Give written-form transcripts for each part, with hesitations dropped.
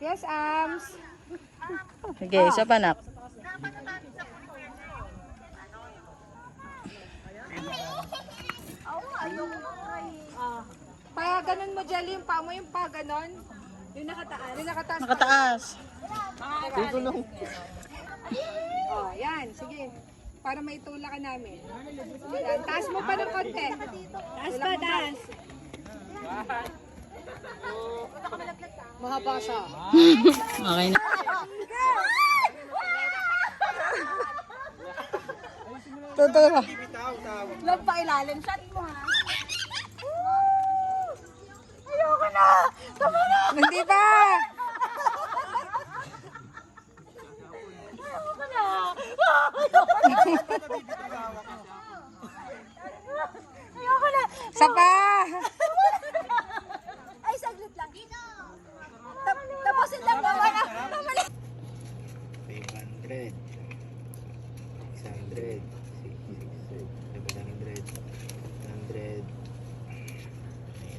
Yes, Ams. Sige, isa pa nak. Pa ganun mo, Jelly, yung pa mo, yung pa ganon. Yung nakataas. Yung nakataas. Nakataas. Dito lang. Oh, yan. Sige. Para maitula ka namin. Yan. Taas mo pa ng konti. Taas pa, taas. Mahaba siya. Okay na. Tuturo. Love pa ilalim. Shot mo, ha? Ayoko na! Tama na! Hindi ba? Ayoko na! Ayoko na! Sapa! Ay, saglit lang. Tapusin lang naman. 500 600 700 800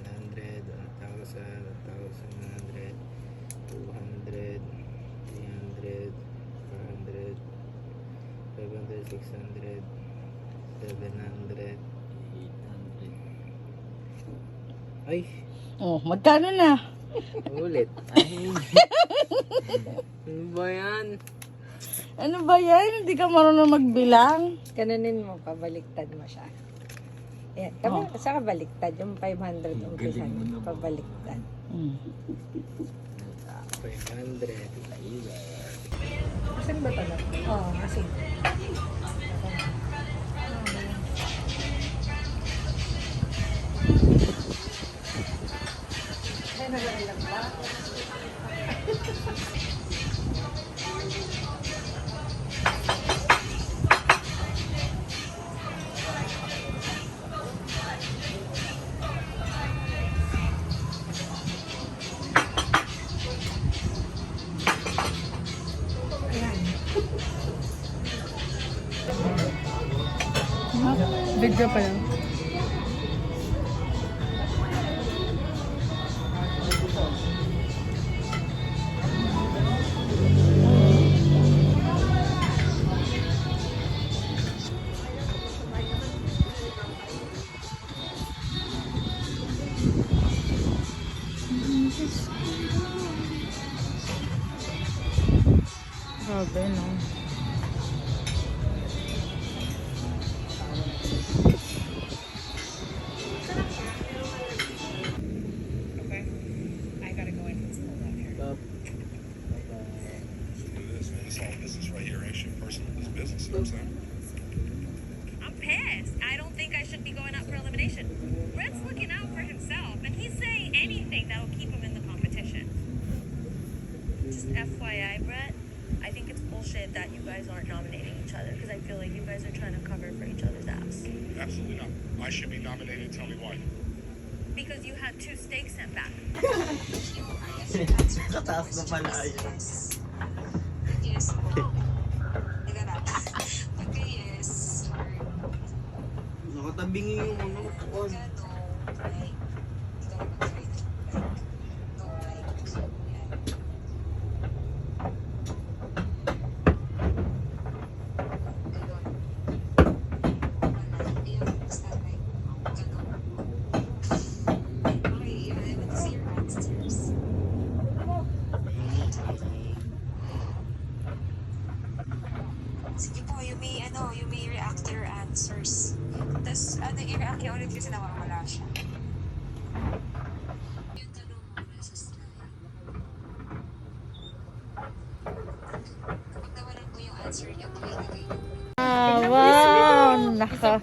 900 1,000 1,100 200 300 400 500 600 700 800 ay Oh, magkano na? ulit ay ano ba yan? Ano ba yan? Hindi ka marunong magbilang? Ganunin mo, pabaliktad mo siya. Ayan, sa kabaliktad, yung 500 umpisan, pabaliktad. 500 Saan ba talaga? Oo, kasi. Ay, nalaglag ba? Video pa lang. Grabe, no? This is right here ain't shit personal. This business, you know what I'm saying? I'm pissed. I don't think I should be going up for elimination. Brett's looking out for himself, and he's saying anything that'll keep him in the competition. Just FYI, Brett, I think it's bullshit that you guys aren't nominating each other, because I feel like you guys are trying to cover for each other's ass. Absolutely not. I should be nominated. Tell me why. Because you had 2 steaks sent back. kataas na pala ayun nakatabingi yung ano phone. Sige po, you may react to your answers. Tapos, i-react niya ulit kasi nawawala siya. Yung tanong mo nasa slide. Pag nawalan mo yung answer niya, ilagay niyo. Wow! Naka.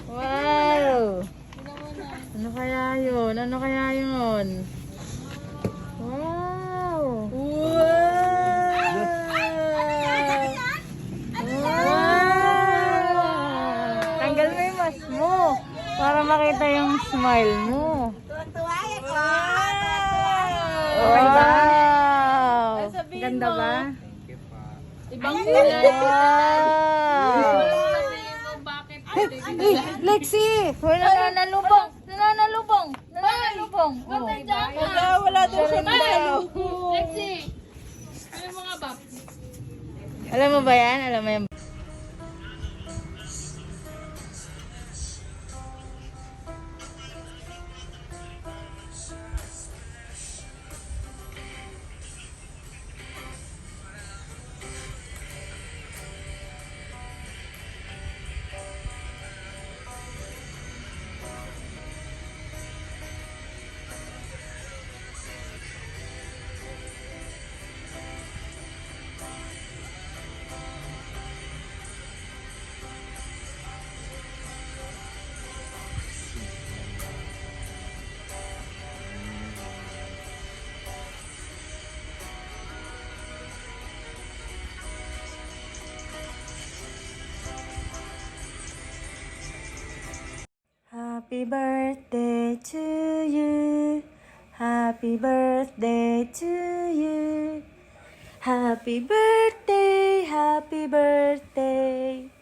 Wow! Ano kaya yun? Ano kaya yun? Wow! Tanggal mo yung mask mo para makita yung smile mo. Okay ba? Ganda ba? Thank you pa. Wow! Lexi! Hoy, nananalubong! Nananalubong! Nananalubong! Wala daw siya daw. Alam mo ba yan? Alam mo yan? Happy birthday to you. Happy birthday to you. Happy birthday, happy birthday.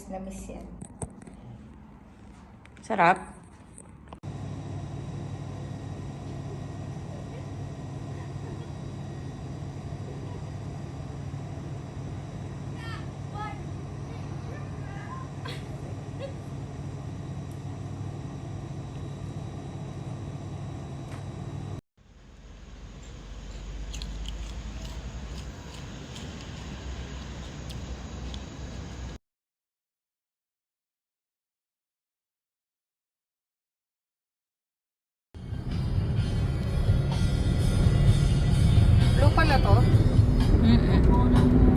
Namis yan. Sarap. Blue pala to?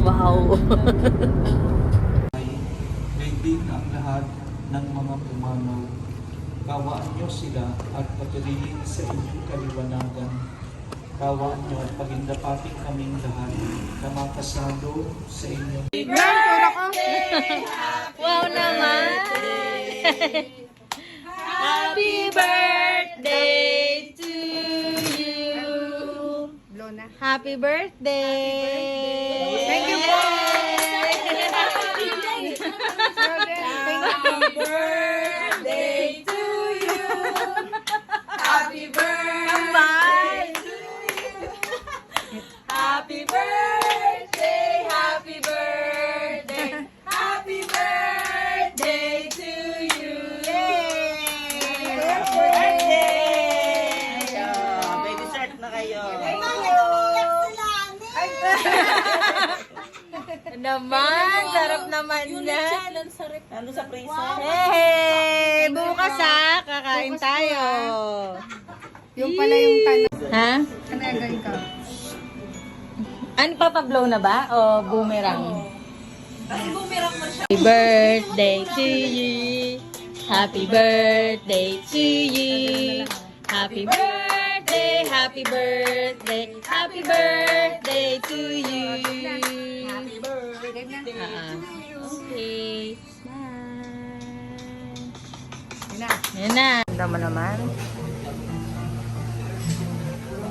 Wow. Daigdig ang lahat ng mga pumanaw. Kawaan niyo sila at patuloyin sa inyong kaliwanagan. Kawaan niyo at pagindapating kaming lahat na makasalo sa inyong Wow naman! Happy birthday to you! Blue na. Happy birthday! Thank you po! Happy birthday to you! Happy birthday to you! Happy birthday! Happy birthday! Happy birthday to you! Yay! Birthday! Baby shark na kayo. Naman, sarap naman yan. Nandun sa prison. Hey, bukas ha, kakain tayo. Yung pala yung tanong. Ha? Ano gagawin ka? Ano, papablow na ba? O boomerang? Happy birthday to you. Happy birthday to you. Happy birthday, happy birthday, happy birthday to you. Happy birthday na. Okay. Yun na. Yan na. Tama naman.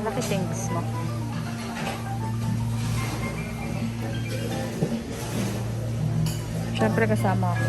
Laki things mo. Siyempre kasama ako.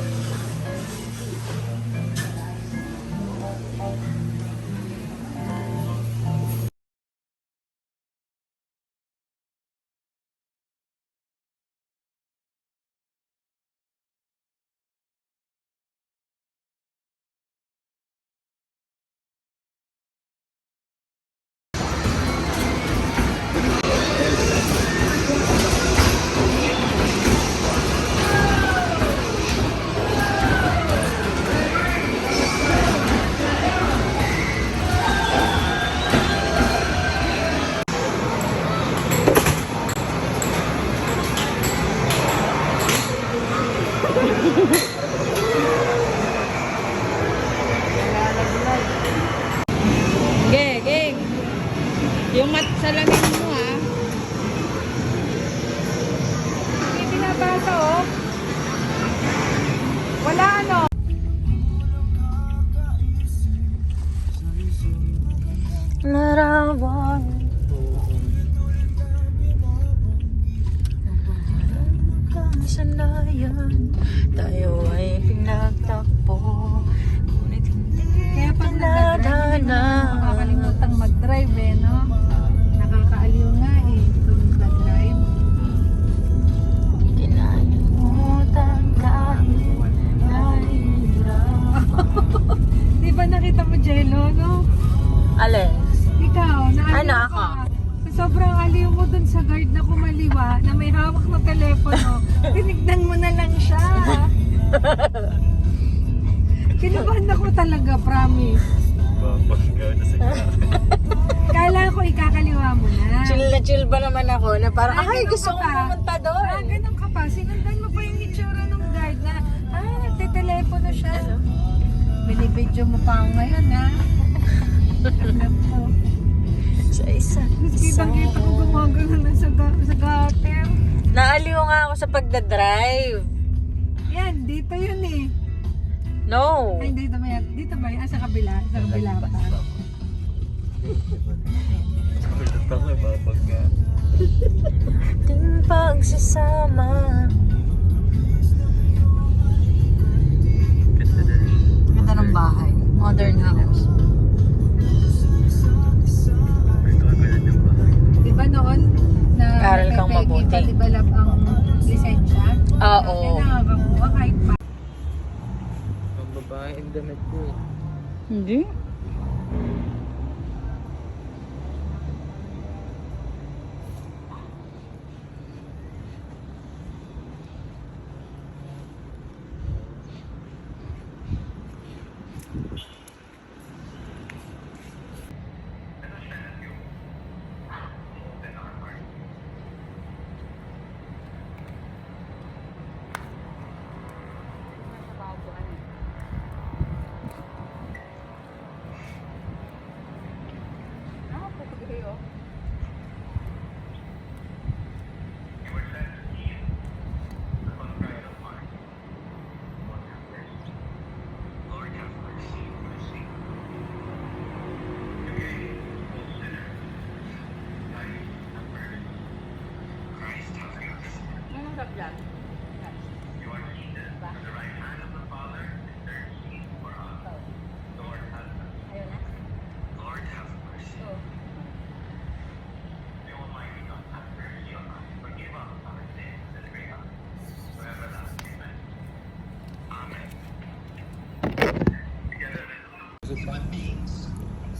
sanayan, tayo ay pinagtakpo, ngunit hindi Kaya pag nag-drive, hindi tinadhana. mo makakalimutang mag-drive eh, no? Nakakaaliw nga eh, kung nag-drive. Kinalimutan kahit nahihirap. Di ba nakita mo, Jello, no? Alin? Ikaw, naaliw Ano ka. ako? Sobrang aliw mo dun sa guard na kumaliwa na may hawak na telepono. Tinignan mo na lang siya. Kinabahan ako talaga, promise. Kala ko ikakaliwa mo na. Chill na chill ba naman ako na parang, ay, ganun gusto ka kong pa. pumunta doon. Ganun ka pa. Sinundan mo pa yung itsura ng guard na, nagte-telepono siya. Binibidyo mo pa ako ngayon, ha? Alam ko. Sa isa. Kitang-kita ko gumagano na sa gutter. Naaliw nga ako sa pagdadrive. Yan, dito yun eh. No. Ay, dito ba yan? Dito ba yan? Sa kabila? Sa kabila pa. Ting pagsasama. Ganda ng bahay. Modern house. Di ba noon na Aral kang mabuti. pa-develop ang lisensya? Oo. Kaya nakakakuha kahit pa. Ang babae ang damit ko eh. Hindi.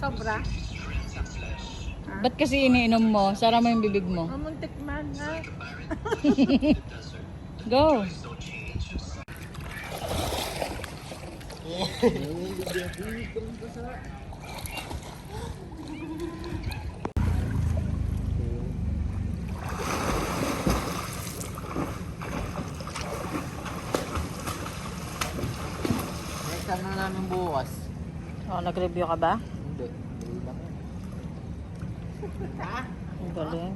Sobra. Ba't kasi iniinom mo? Sara mo yung bibig mo. Mamuntik man, ha? Go. Next time na namin bukas. Oh, nag-review ka ba? Hindi. Hindi lang yan. Ang galing.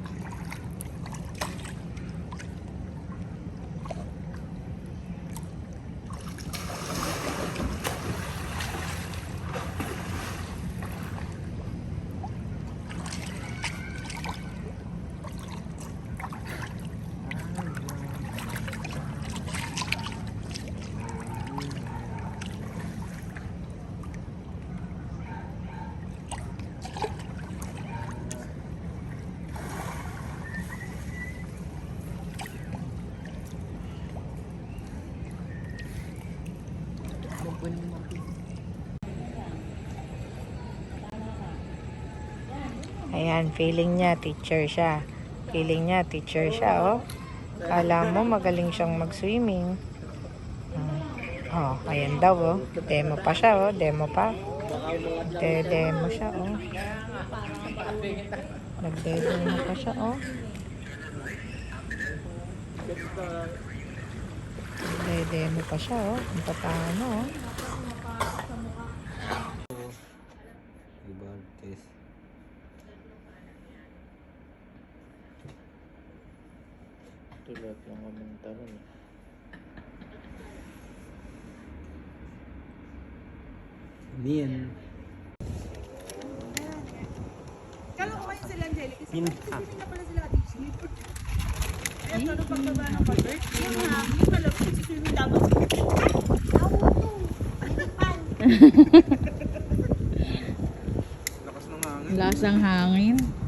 Ayan, feeling niya teacher siya. Feeling niya teacher siya, oh. Kala mo magaling siyang mag-swimming. Oh, ayan daw, oh. Demo pa siya, oh. Demo pa. Demo siya, oh. Nagde-demo pa siya, oh. Nagde-demo pa siya, oh. Kung paano, oh. Diba, test. Tulad lang kaming tanong. Min. Kala ko kayo sila, Angelica. Minta. Hindi na pala sila, Ate Jeep. Lasang hangin.